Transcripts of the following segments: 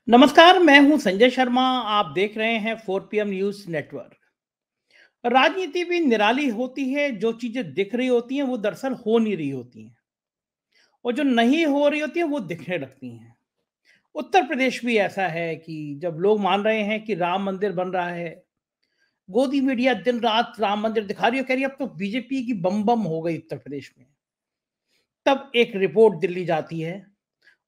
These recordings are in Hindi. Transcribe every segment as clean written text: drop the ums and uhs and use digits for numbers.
नमस्कार, मैं हूं संजय शर्मा। आप देख रहे हैं 4 PM न्यूज नेटवर्क। राजनीति भी निराली होती है। जो चीजें दिख रही होती हैं वो दरअसल हो नहीं रही होती हैं, और जो नहीं हो रही होती है वो दिखने लगती हैं। उत्तर प्रदेश भी ऐसा है कि जब लोग मान रहे हैं कि राम मंदिर बन रहा है, गोदी मीडिया दिन रात राम मंदिर दिखा रही है, कह रही है अब तो बीजेपी की बम बम हो गई उत्तर प्रदेश में। तब एक रिपोर्ट दिल्ली जाती है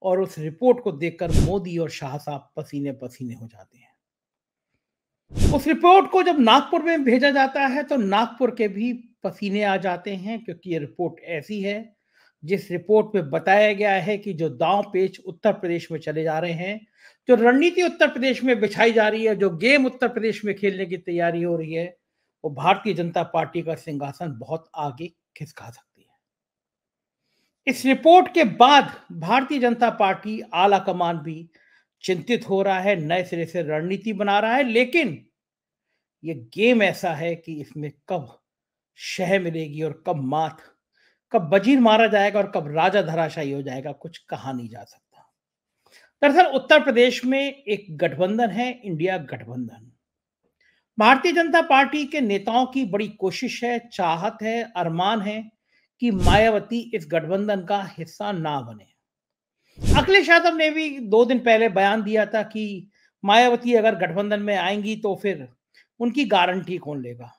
और उस रिपोर्ट को देखकर मोदी और शाह साहब पसीने पसीने हो जाते हैं। उस रिपोर्ट को जब नागपुर में भेजा जाता है तो नागपुर के भी पसीने आ जाते हैं, क्योंकि ये रिपोर्ट ऐसी है जिस रिपोर्ट में बताया गया है कि जो दांव पेच उत्तर प्रदेश में चले जा रहे हैं, जो रणनीति उत्तर प्रदेश में बिछाई जा रही है, जो गेम उत्तर प्रदेश में खेलने की तैयारी हो रही है, वो भारतीय जनता पार्टी का सिंहासन बहुत आगे खिसका सकती है। इस रिपोर्ट के बाद भारतीय जनता पार्टी आला कमान भी चिंतित हो रहा है, नए सिरे से रणनीति बना रहा है। लेकिन ये गेम ऐसा है कि इसमें कब शह मिलेगी और कब मात, कब वजीर मारा जाएगा और कब राजा धराशायी हो जाएगा, कुछ कहा नहीं जा सकता। दरअसल उत्तर प्रदेश में एक गठबंधन है, इंडिया गठबंधन। भारतीय जनता पार्टी के नेताओं की बड़ी कोशिश है, चाहत है, अरमान है कि मायावती इस गठबंधन का हिस्सा ना बने। अखिलेश यादव ने भी 2 दिन पहले बयान दिया था कि मायावती अगर गठबंधन में आएंगी तो फिर उनकी गारंटी कौन लेगा।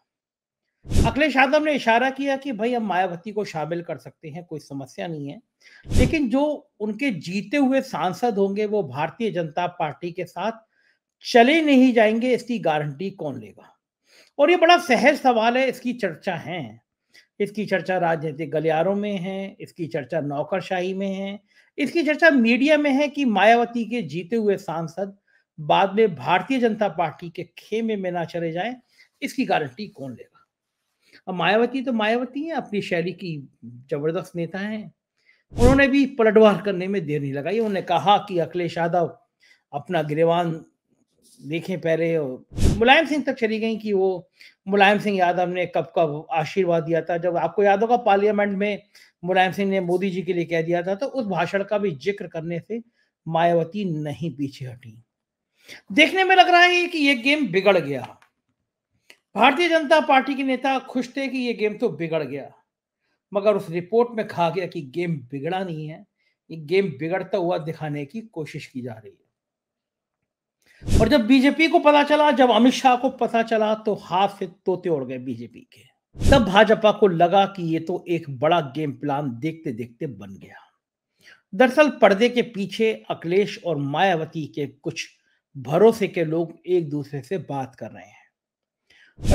अखिलेश यादव ने इशारा किया कि भाई हम मायावती को शामिल कर सकते हैं, कोई समस्या नहीं है, लेकिन जो उनके जीते हुए सांसद होंगे वो भारतीय जनता पार्टी के साथ चले नहीं जाएंगे, इसकी गारंटी कौन लेगा। और ये बड़ा सहज सवाल है, इसकी चर्चा है, इसकी चर्चा राजनीतिक गलियारों में है, इसकी चर्चा नौकरशाही में है, इसकी चर्चा मीडिया में है कि मायावती के जीते हुए सांसद बाद में भारतीय जनता पार्टी के खेमे में ना चले जाएं, इसकी गारंटी कौन लेगा। अब मायावती तो मायावती है, अपनी शैली की जबरदस्त नेता हैं। उन्होंने भी पलटवार करने में देर नहीं लगाई। उन्होंने कहा कि अखिलेश यादव अपना गिरेबान देखें पहले, और मुलायम सिंह तक चली गई कि वो मुलायम सिंह यादव ने कब कब आशीर्वाद दिया था। जब आपको याद होगा पार्लियामेंट में मुलायम सिंह ने मोदी जी के लिए कह दिया था, तो उस भाषण का भी जिक्र करने से मायावती नहीं पीछे हटी। देखने में लग रहा है कि ये गेम बिगड़ गया। भारतीय जनता पार्टी के नेता खुश थे कि ये गेम तो बिगड़ गया, मगर उस रिपोर्ट में कहा गया कि गेम बिगड़ा नहीं है, ये गेम बिगड़ता हुआ दिखाने की कोशिश की जा रही है। और जब बीजेपी को पता चला, जब अमित शाह को पता चला, तो हाथ से तोते उड़ गए बीजेपी के। तब भाजपा को लगा कि ये तो एक बड़ा गेम प्लान देखते देखते बन गया। दरअसल पर्दे के पीछे अखिलेश और मायावती के कुछ भरोसे के लोग एक दूसरे से बात कर रहे हैं।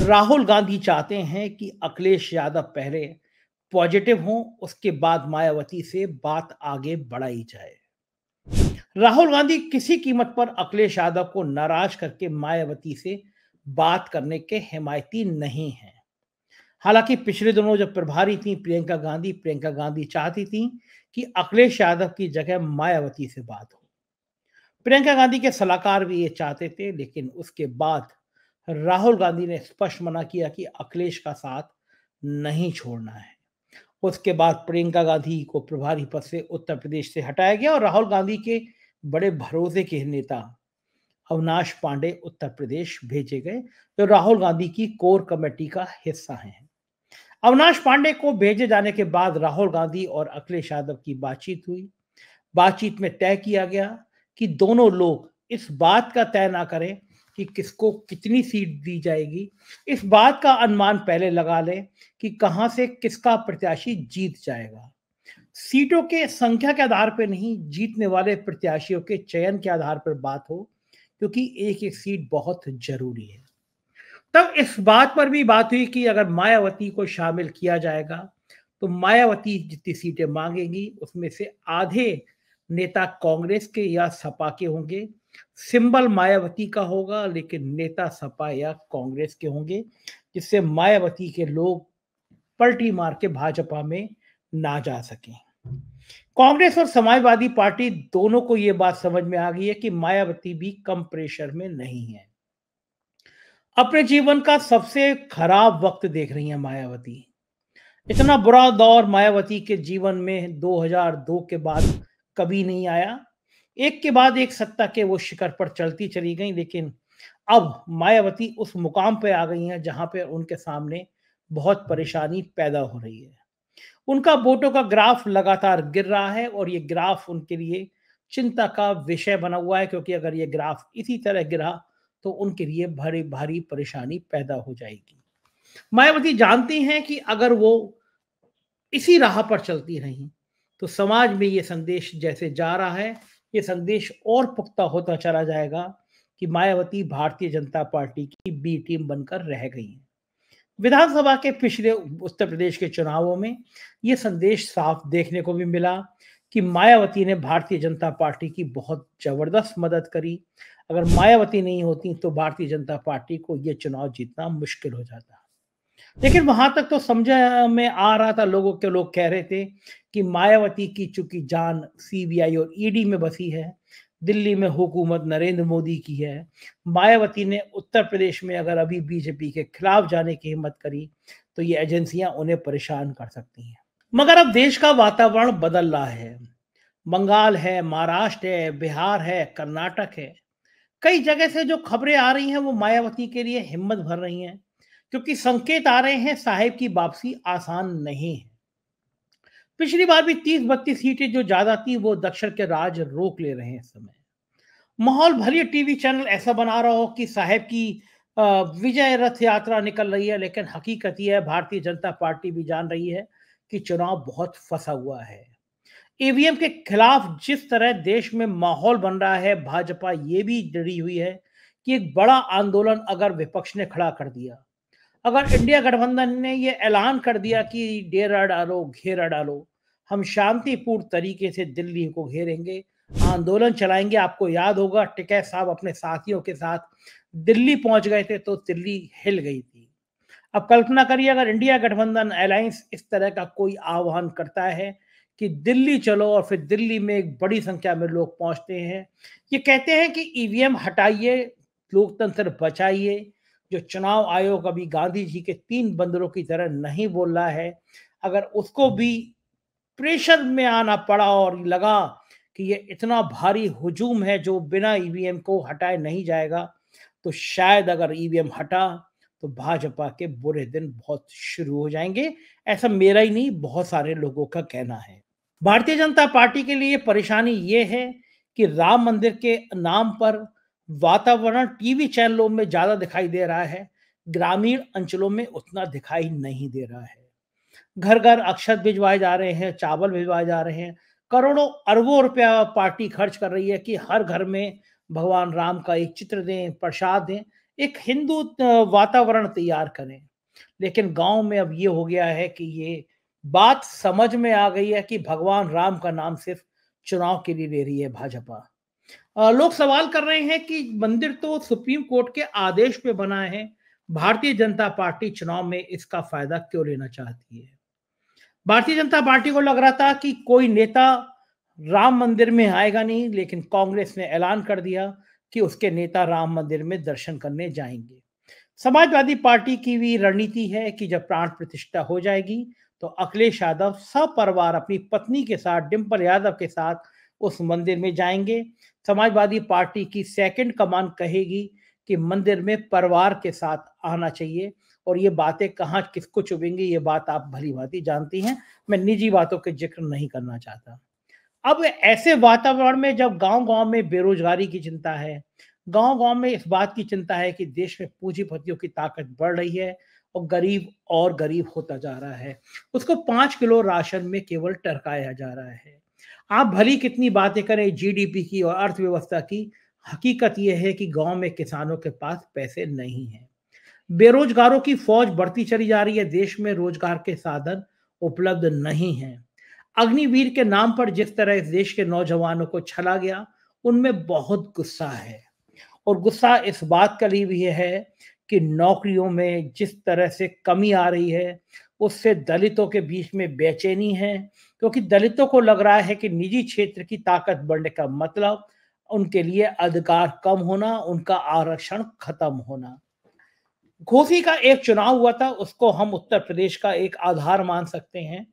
राहुल गांधी चाहते हैं कि अखिलेश यादव पहले पॉजिटिव हों, उसके बाद मायावती से बात आगे बढ़ाई जाए। राहुल गांधी किसी कीमत पर अखिलेश यादव को नाराज करके मायावती से बात करने के हिमायती नहीं हैं। हालांकि पिछले दिनों जब प्रभारी थी प्रियंका गांधी चाहती थी कि अखिलेश यादव की जगह मायावती से बात हो। प्रियंका गांधी के सलाहकार भी ये चाहते थे, लेकिन उसके बाद राहुल गांधी ने स्पष्ट मना किया कि अखिलेश का साथ नहीं छोड़ना है। उसके बाद प्रियंका गांधी को प्रभारी पद से उत्तर प्रदेश से हटाया गया और राहुल गांधी के बड़े भरोसे के नेता अविनाश पांडे उत्तर प्रदेश भेजे गए, जो राहुल गांधी की कोर कमेटी का हिस्सा हैं। अविनाश पांडे को भेजे जाने के बाद राहुल गांधी और अखिलेश यादव की बातचीत हुई। बातचीत में तय किया गया कि दोनों लोग इस बात का तय ना करें कि किसको कितनी सीट दी जाएगी, इस बात का अनुमान पहले लगा लें कि कहां से किसका प्रत्याशी जीत जाएगा। सीटों के संख्या के आधार पर नहीं, जीतने वाले प्रत्याशियों के चयन के आधार पर बात हो, क्योंकि एक एक सीट बहुत जरूरी है। तब इस बात पर भी बात हुई कि अगर मायावती को शामिल किया जाएगा तो मायावती जितनी सीटें मांगेंगी उसमें से आधे नेता कांग्रेस के या सपा के होंगे। सिंबल मायावती का होगा, लेकिन नेता सपा या कांग्रेस के होंगे, जिससे मायावती के लोग पलटी मार के भाजपा में ना जा सकें। कांग्रेस और समाजवादी पार्टी दोनों को यह बात समझ में आ गई है कि मायावती भी कम प्रेशर में नहीं है। अपने जीवन का सबसे खराब वक्त देख रही है मायावती। इतना बुरा दौर मायावती के जीवन में 2002 के बाद कभी नहीं आया। एक के बाद एक सत्ता के वो शिखर पर चलती चली गई, लेकिन अब मायावती उस मुकाम पे आ गई हैं जहां पे उनके सामने बहुत परेशानी पैदा हो रही है। उनका वोटों का ग्राफ लगातार गिर रहा है और ये ग्राफ उनके लिए चिंता का विषय बना हुआ है, क्योंकि अगर ये ग्राफ इसी तरह गिरा तो उनके लिए भारी भारी परेशानी पैदा हो जाएगी। मायावती जानती हैं कि अगर वो इसी राह पर चलती रहीं तो समाज में ये संदेश जैसे जा रहा है, ये संदेश और पुख्ता होता चला जाएगा कि मायावती भारतीय जनता पार्टी की बी टीम बनकर रह गई हैं। विधानसभा के पिछले उत्तर प्रदेश के चुनावों में ये संदेश साफ देखने को भी मिला कि मायावती ने भारतीय जनता पार्टी की बहुत जबरदस्त मदद करी। अगर मायावती नहीं होती तो भारतीय जनता पार्टी को ये चुनाव जीतना मुश्किल हो जाता। लेकिन वहां तक तो समझ में आ रहा था, लोग कह रहे थे कि मायावती की चूंकि जान सीबीआई और ईडी में बसी है, दिल्ली में हुकूमत नरेंद्र मोदी की है, मायावती ने उत्तर प्रदेश में अगर अभी बीजेपी के खिलाफ जाने की हिम्मत करी तो ये एजेंसियां उन्हें परेशान कर सकती हैं। मगर अब देश का वातावरण बदल रहा है। बंगाल है, महाराष्ट्र है, बिहार है, कर्नाटक है, कई जगह से जो खबरें आ रही हैं वो मायावती के लिए हिम्मत भर रही हैं, क्योंकि संकेत आ रहे हैं साहेब की वापसी आसान नहीं है। पिछली बार भी 30-32 सीटें जो ज्यादा थी वो दक्षिण के राज रोक ले रहे हैं इस समय। माहौल भले टीवी चैनल ऐसा बना रहा हो कि साहेब की विजय रथ यात्रा निकल रही है, लेकिन हकीकत यह है भारतीय जनता पार्टी भी जान रही है कि चुनाव बहुत फंसा हुआ है। ईवीएम के खिलाफ जिस तरह देश में माहौल बन रहा है, भाजपा ये भी डरी हुई है कि एक बड़ा आंदोलन अगर विपक्ष ने खड़ा कर दिया, अगर इंडिया गठबंधन ने ये ऐलान कर दिया कि डेरा डालो, घेरा डालो, हम शांतिपूर्ण तरीके से दिल्ली को घेरेंगे, आंदोलन चलाएंगे। आपको याद होगा टिकैत साहब अपने साथियों के साथ दिल्ली पहुंच गए थे तो दिल्ली हिल गई थी। अब कल्पना करिए अगर इंडिया गठबंधन अलायंस इस तरह का कोई आह्वान करता है कि दिल्ली चलो, और फिर दिल्ली में एक बड़ी संख्या में लोग पहुंचते हैं, ये कहते हैं कि ईवीएम हटाइए, लोकतंत्र बचाइए। जो चुनाव आयोग अभी गांधी जी के 3 बंदरों की तरह नहीं बोल रहा है, अगर उसको भी प्रेशर में आना पड़ा और लगा कि ये इतना भारी हुजूम है जो बिना ईवीएम को हटाए नहीं जाएगा, तो शायद अगर ईवीएम हटा तो भाजपा के बुरे दिन बहुत शुरू हो जाएंगे। ऐसा मेरा ही नहीं, बहुत सारे लोगों का कहना है। भारतीय जनता पार्टी के लिए परेशानी ये है कि राम मंदिर के नाम पर वातावरण टीवी चैनलों में ज्यादा दिखाई दे रहा है, ग्रामीण अंचलों में उतना दिखाई नहीं दे रहा है। घर घर अक्षत भिजवाए जा रहे हैं, चावल भिजवाए जा रहे हैं, करोड़ों अरबों रुपया पार्टी खर्च कर रही है कि हर घर में भगवान राम का एक चित्र दें, प्रसाद दें, एक हिंदू वातावरण तैयार करें। लेकिन गांव में अब ये हो गया है कि ये बात समझ में आ गई है कि भगवान राम का नाम सिर्फ चुनाव के लिए ले रही है भाजपा। लोग सवाल कर रहे हैं कि मंदिर तो सुप्रीम कोर्ट के आदेश पे बना है, भारतीय जनता पार्टी चुनाव में इसका फायदा क्यों लेना चाहती है। भारतीय जनता पार्टी को लग रहा था कि कोई नेता राम मंदिर में आएगा नहीं, लेकिन कांग्रेस ने ऐलान कर दिया कि उसके नेता राम मंदिर में दर्शन करने जाएंगे। समाजवादी पार्टी की भी रणनीति है कि जब प्राण प्रतिष्ठा हो जाएगी तो अखिलेश यादव सपरिवार अपनी पत्नी के साथ, डिंपल यादव के साथ उस मंदिर में जाएंगे। समाजवादी पार्टी की सेकंड कमान कहेगी कि मंदिर में परिवार के साथ आना चाहिए, और ये बातें कहाँ किसको चुभेंगी ये बात आप भली भांति जानती हैं। मैं निजी बातों के जिक्र नहीं करना चाहता। अब ऐसे वातावरण में जब गांव-गांव में बेरोजगारी की चिंता है, गांव-गांव में इस बात की चिंता है कि देश में पूंजीपतियों की ताकत बढ़ रही है और गरीब और गरीब होता जा रहा है, उसको 5 किलो राशन में केवल टरकाया जा रहा है। आप भली कितनी बातें करें जीडीपी की और अर्थव्यवस्था की, हकीकत यह है कि गांव में किसानों के पास पैसे नहीं हैं। बेरोजगारों की फौज बढ़ती चली जा रही है, देश में रोजगार के साधन उपलब्ध नहीं हैं। अग्निवीर के नाम पर जिस तरह इस देश के नौजवानों को छला गया, उनमें बहुत गुस्सा है, और गुस्सा इस बात का लिए भी है कि नौकरियों में जिस तरह से कमी आ रही है, उससे दलितों के बीच में बेचैनी है, क्योंकि दलितों को लग रहा है कि निजी क्षेत्र की ताकत बढ़ने का मतलब उनके लिए अधिकार कम होना, उनका आरक्षण खत्म होना। घोसी का एक चुनाव हुआ था, उसको हम उत्तर प्रदेश का एक आधार मान सकते हैं।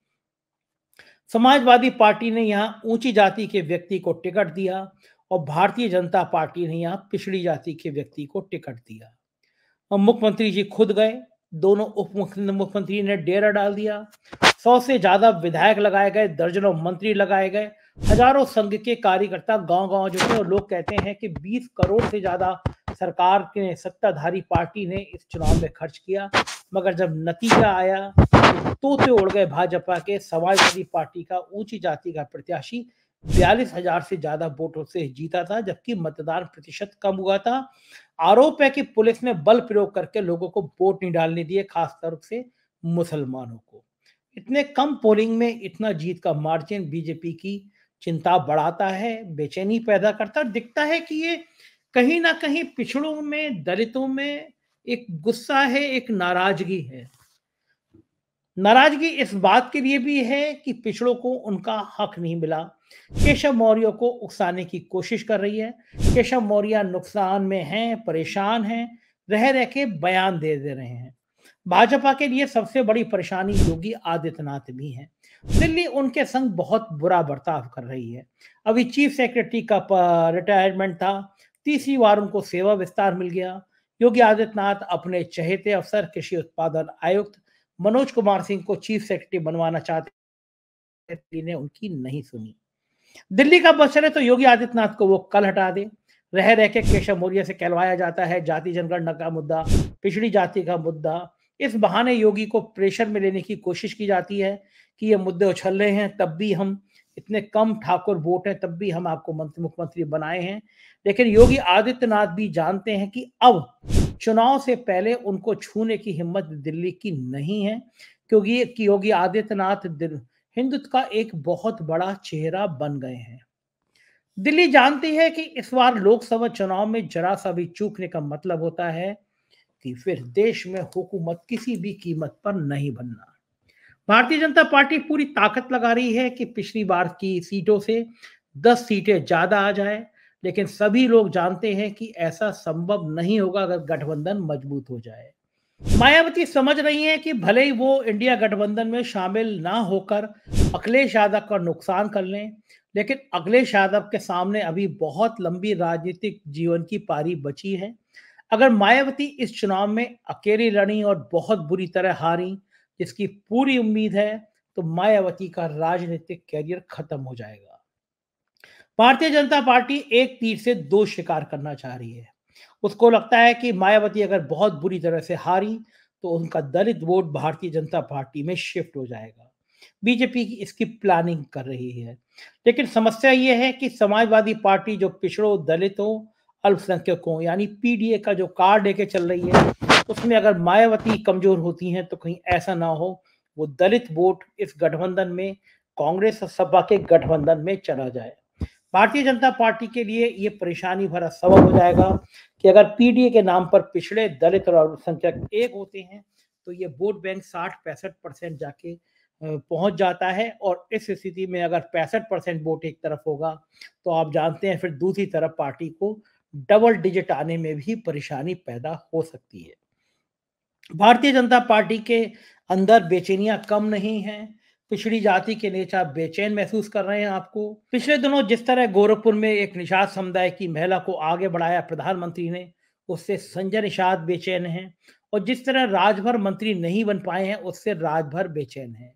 समाजवादी पार्टी ने यहां ऊंची जाति के व्यक्ति को टिकट दिया और भारतीय जनता पार्टी ने यहाँ पिछड़ी जाति के व्यक्ति को टिकट दिया। और मुख्यमंत्री जी खुद गए, दोनों मुख्यमंत्री ने डेरा डाल दिया। 100 से ज्यादा विधायक लगाए गए, दर्जनों मंत्री लगाए गए, हजारों संघ के कार्यकर्ता गांव-गांव जुटे और लोग कहते हैं कि 20 करोड़ से ज्यादा सरकार के सत्ताधारी पार्टी ने इस चुनाव में खर्च किया। मगर जब नतीजा आया तो तोते उड़ गए भाजपा के। समाजवादी पार्टी का ऊंची जाति का प्रत्याशी 42,000 से ज्यादा वोटों से जीता था, जबकि मतदान प्रतिशत कम हुआ था। आरोप है कि पुलिस ने बल प्रयोग करके लोगों को वोट नहीं डालने दिए, खासतौर से मुसलमानों को। इतने कम पोलिंग में इतना जीत का मार्जिन बीजेपी की चिंता बढ़ाता है, बेचैनी पैदा करता है। दिखता है कि ये कहीं ना कहीं पिछड़ों में, दलितों में एक गुस्सा है, एक नाराजगी है। नाराजगी इस बात के लिए भी है कि पिछड़ों को उनका हक नहीं मिला। केशव मौर्य को उकसाने की कोशिश कर रही है। केशव मौर्य नुकसान में हैं, परेशान हैं, रह रह के बयान दे रहे हैं। भाजपा के लिए सबसे बड़ी परेशानी योगी आदित्यनाथ भी हैं। दिल्ली उनके संग बहुत बुरा बर्ताव कर रही है। अभी चीफ सेक्रेटरी का रिटायरमेंट था, तीसरी बार उनको सेवा विस्तार मिल गया। योगी आदित्यनाथ अपने चहेते अफसर कृषि उत्पादन आयुक्त मनोज कुमार सिंह को चीफ सेक्रेटरी बनवाना चाहते ने उनकी नहीं सुनी। दिल्ली का बस चले तो योगी आदित्यनाथ को वो कल हटा दे। रह रह के केशव मौर्य से कहलवाया जाता है जाति जनगणना का मुद्दा, पिछड़ी जाति का मुद्दा। इस बहाने योगी को प्रेशर में लेने की कोशिश की जाती है कि ये मुद्दे उछल रहे हैं, तब भी हम इतने कम ठाकुर वोट हैं, तब भी हम आपको मुख्यमंत्री बनाए हैं। लेकिन योगी आदित्यनाथ भी जानते हैं कि अब चुनाव से पहले उनको छूने की हिम्मत दिल्ली की नहीं है, क्योंकि योगी आदित्यनाथ हिंदुत्व का एक बहुत बड़ा चेहरा बन गए हैं। दिल्ली जानती है कि इस बार लोकसभा चुनाव में जरा सा भी चूकने का मतलब होता है कि फिर देश में हुकूमत किसी भी कीमत पर नहीं बनना। भारतीय जनता पार्टी पूरी ताकत लगा रही है कि पिछली बार की सीटों से 10 सीटें ज्यादा आ जाए, लेकिन सभी लोग जानते हैं कि ऐसा संभव नहीं होगा अगर गठबंधन मजबूत हो जाए। मायावती समझ रही हैं कि भले ही वो इंडिया गठबंधन में शामिल ना होकर अखिलेश यादव का नुकसान कर लें, लेकिन अखिलेश यादव के सामने अभी बहुत लंबी राजनीतिक जीवन की पारी बची है। अगर मायावती इस चुनाव में अकेली लड़ी और बहुत बुरी तरह हारी, जिसकी पूरी उम्मीद है, तो मायावती का राजनीतिक कैरियर खत्म हो जाएगा। भारतीय जनता पार्टी एक तीर से दो शिकार करना चाह रही है। उसको लगता है कि मायावती अगर बहुत बुरी तरह से हारी तो उनका दलित वोट भारतीय जनता पार्टी में शिफ्ट हो जाएगा। बीजेपी की इसकी प्लानिंग कर रही है। लेकिन समस्या ये है कि समाजवादी पार्टी जो पिछड़ों, दलितों, अल्पसंख्यकों यानी पीडीए का जो कार्ड लेके चल रही है, उसमें अगर मायावती कमजोर होती हैं तो कहीं ऐसा ना हो वो दलित वोट इस गठबंधन में, कांग्रेस और सपा के गठबंधन में चला जाए। भारतीय जनता पार्टी के लिए ये परेशानी भरा सबब हो जाएगा कि अगर पीडीए के नाम पर पिछड़े, दलित और अल्पसंख्यक एक होते हैं तो ये वोट बैंक 60-65% जाके पहुंच जाता है। और इस स्थिति में अगर 65% वोट एक तरफ होगा तो आप जानते हैं फिर दूसरी तरफ पार्टी को डबल डिजिट आने में भी परेशानी पैदा हो सकती है। भारतीय जनता पार्टी के अंदर बेचैनियां कम नहीं हैं। पिछड़ी जाति के नेता बेचैन महसूस कर रहे हैं आपको। पिछले दिनों जिस तरह गोरखपुर में एक निषाद समुदाय की महिला को आगे बढ़ाया प्रधानमंत्री ने, उससे संजय निषाद बेचैन हैं। और जिस तरह राजभर मंत्री नहीं बन पाए हैं, उससे राजभर बेचैन है।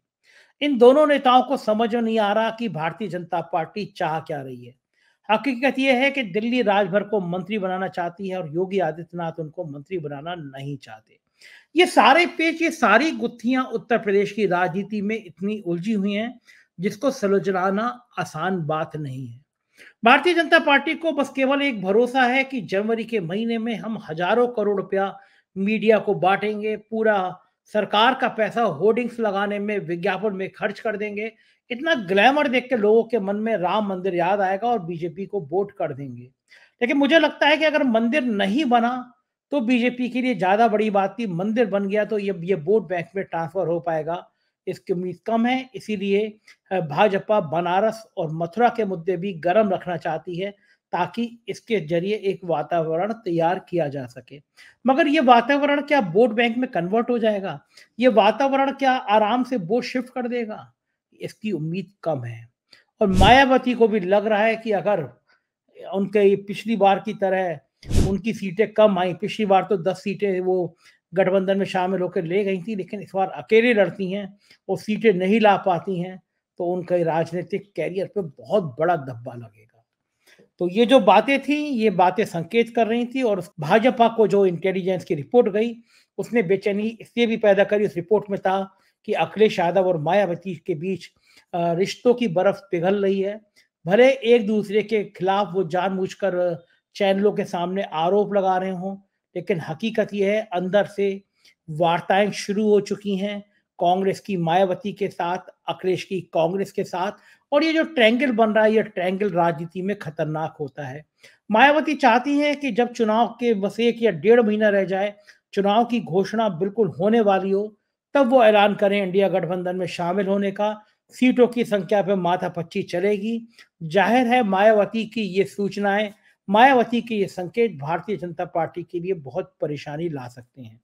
इन दोनों नेताओं को समझ में नहीं आ रहा कि भारतीय जनता पार्टी चाह क्या रही है। हकीकत यह है कि दिल्ली राजभर को मंत्री बनाना चाहती है और योगी आदित्यनाथ उनको मंत्री बनाना नहीं चाहते। ये सारे पेच, ये सारी गुत्थियां उत्तर प्रदेश की राजनीति में इतनी उलझी हुई हैं जिसको सुलझाना आसान बात नहीं है। भारतीय जनता पार्टी को बस केवल एक भरोसा है कि जनवरी के महीने में हम हजारों करोड़ रुपया मीडिया को बांटेंगे, पूरा सरकार का पैसा होर्डिंग्स लगाने में, विज्ञापन में खर्च कर देंगे। इतना ग्लैमर देख के लोगों के मन में राम मंदिर याद आएगा और बीजेपी को वोट कर देंगे। लेकिन मुझे लगता है कि अगर मंदिर नहीं बना तो बीजेपी के लिए ज्यादा बड़ी बात थी। मंदिर बन गया तो ये वोट बैंक में ट्रांसफर हो पाएगा, इसकी उम्मीद कम है। इसीलिए भाजपा बनारस और मथुरा के मुद्दे भी गर्म रखना चाहती है ताकि इसके जरिए एक वातावरण तैयार किया जा सके। मगर ये वातावरण क्या वोट बैंक में कन्वर्ट हो जाएगा? ये वातावरण क्या आराम से वोट शिफ्ट कर देगा? इसकी उम्मीद कम है। और मायावती को भी लग रहा है कि अगर उनके पिछली बार की तरह उनकी सीटें कम आई। पिछली बार तो 10 सीटें वो गठबंधन में शामिल होकर ले गई थी, लेकिन इस बार अकेले लड़ती हैं और सीटें नहीं ला पाती हैं, तो उनके राजनीतिक कैरियर पे बहुत बड़ा धब्बा लगेगा। तो ये जो बातें थी, ये बातें संकेत कर रही थी, और भाजपा को जो इंटेलिजेंस की रिपोर्ट गई, उसने बेचैनी इसलिए भी पैदा करी। उस रिपोर्ट में था कि अखिलेश यादव और मायावती के बीच रिश्तों की बर्फ पिघल रही है। भले एक दूसरे के खिलाफ वो जानबूझकर चैनलों के सामने आरोप लगा रहे हों, लेकिन हकीकत यह है अंदर से वार्ताएं शुरू हो चुकी हैं, कांग्रेस की मायावती के साथ, अखिलेश की कांग्रेस के साथ। और ये जो ट्रायंगल बन रहा है, ये ट्रायंगल राजनीति में खतरनाक होता है। मायावती चाहती हैं कि जब चुनाव के बस 1 या 1.5 महीना रह जाए, चुनाव की घोषणा बिल्कुल होने वाली हो, तब वो ऐलान करें इंडिया गठबंधन में शामिल होने का। सीटों की संख्या पे माथापच्ची चलेगी। जाहिर है मायावती की ये सूचनाएं, मायावती के ये संकेत भारतीय जनता पार्टी के लिए बहुत परेशानी ला सकते हैं।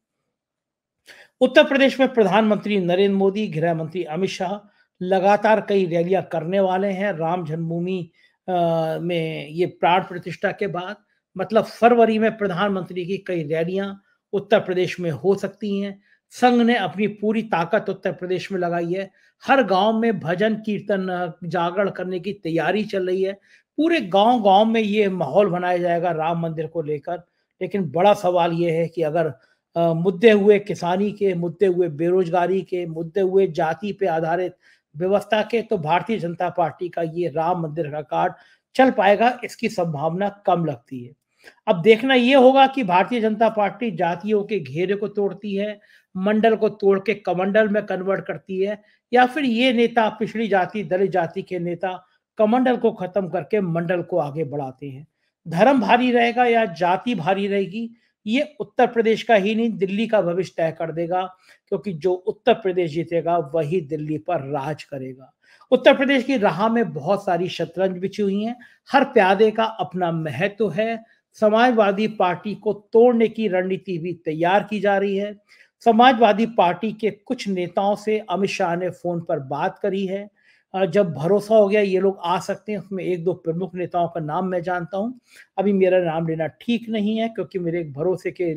उत्तर प्रदेश में प्रधानमंत्री नरेंद्र मोदी, गृह मंत्री अमित शाह लगातार कई रैलियां करने वाले हैं। राम जन्मभूमि में ये प्राण प्रतिष्ठा के बाद, मतलब फरवरी में प्रधानमंत्री की कई रैलियां उत्तर प्रदेश में हो सकती हैं। संघ ने अपनी पूरी ताकत उत्तर प्रदेश में लगाई है। हर गांव में भजन कीर्तन जागरण करने की तैयारी चल रही है। पूरे गांव-गांव में ये माहौल बनाया जाएगा राम मंदिर को लेकर। लेकिन बड़ा सवाल ये है कि अगर मुद्दे हुए किसानी के, मुद्दे हुए बेरोजगारी के, मुद्दे हुए जाति पे आधारित व्यवस्था के, तो भारतीय जनता पार्टी का ये राम मंदिर का कार्ड चल पाएगा, इसकी संभावना कम लगती है। अब देखना ये होगा कि भारतीय जनता पार्टी जातियों के घेरे को तोड़ती है, मंडल को तोड़ के कमंडल में कन्वर्ट करती है, या फिर ये नेता, पिछड़ी जाति, दलित जाति के नेता, कमंडल को खत्म करके मंडल को आगे बढ़ाते हैं। धर्म भारी रहेगा या जाति भारी रहेगी, ये उत्तर प्रदेश का ही नहीं, दिल्ली का भविष्य तय कर देगा, क्योंकि जो उत्तर प्रदेश जीतेगा वही दिल्ली पर राज करेगा। उत्तर प्रदेश की राह में बहुत सारी शतरंज बिछी हुई हैं, हर प्यादे का अपना महत्व है। समाजवादी पार्टी को तोड़ने की रणनीति भी तैयार की जा रही है। समाजवादी पार्टी के कुछ नेताओं से अमित शाह ने फोन पर बात करी है। जब भरोसा हो गया ये लोग आ सकते हैं, उसमें 1-2 प्रमुख नेताओं का नाम मैं जानता हूं। अभी मेरा नाम लेना ठीक नहीं है, क्योंकि मेरे एक भरोसे के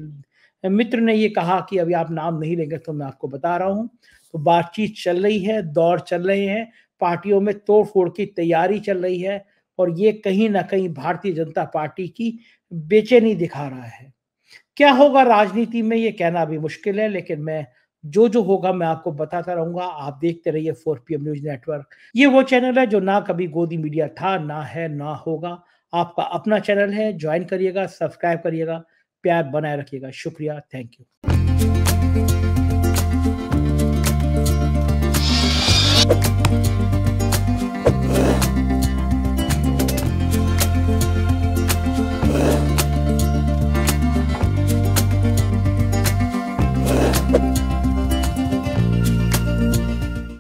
मित्र ने ये कहा कि अभी आप नाम नहीं लेंगे, तो मैं आपको बता रहा हूं। तो बातचीत चल रही है, दौर चल रहे हैं, पार्टियों में तोड़-फोड़ की तैयारी चल रही है, और ये कहीं ना कहीं भारतीय जनता पार्टी की बेचैनी दिखा रहा है। क्या होगा राजनीति में ये कहना भी मुश्किल है, लेकिन मैं जो होगा मैं आपको बताता रहूंगा। आप देखते रहिए 4 PM न्यूज नेटवर्क। ये वो चैनल है जो ना कभी गोदी मीडिया था, ना है, ना होगा। आपका अपना चैनल है, ज्वाइन करिएगा, सब्सक्राइब करिएगा, प्यार बनाए रखिएगा। शुक्रिया, थैंक यू।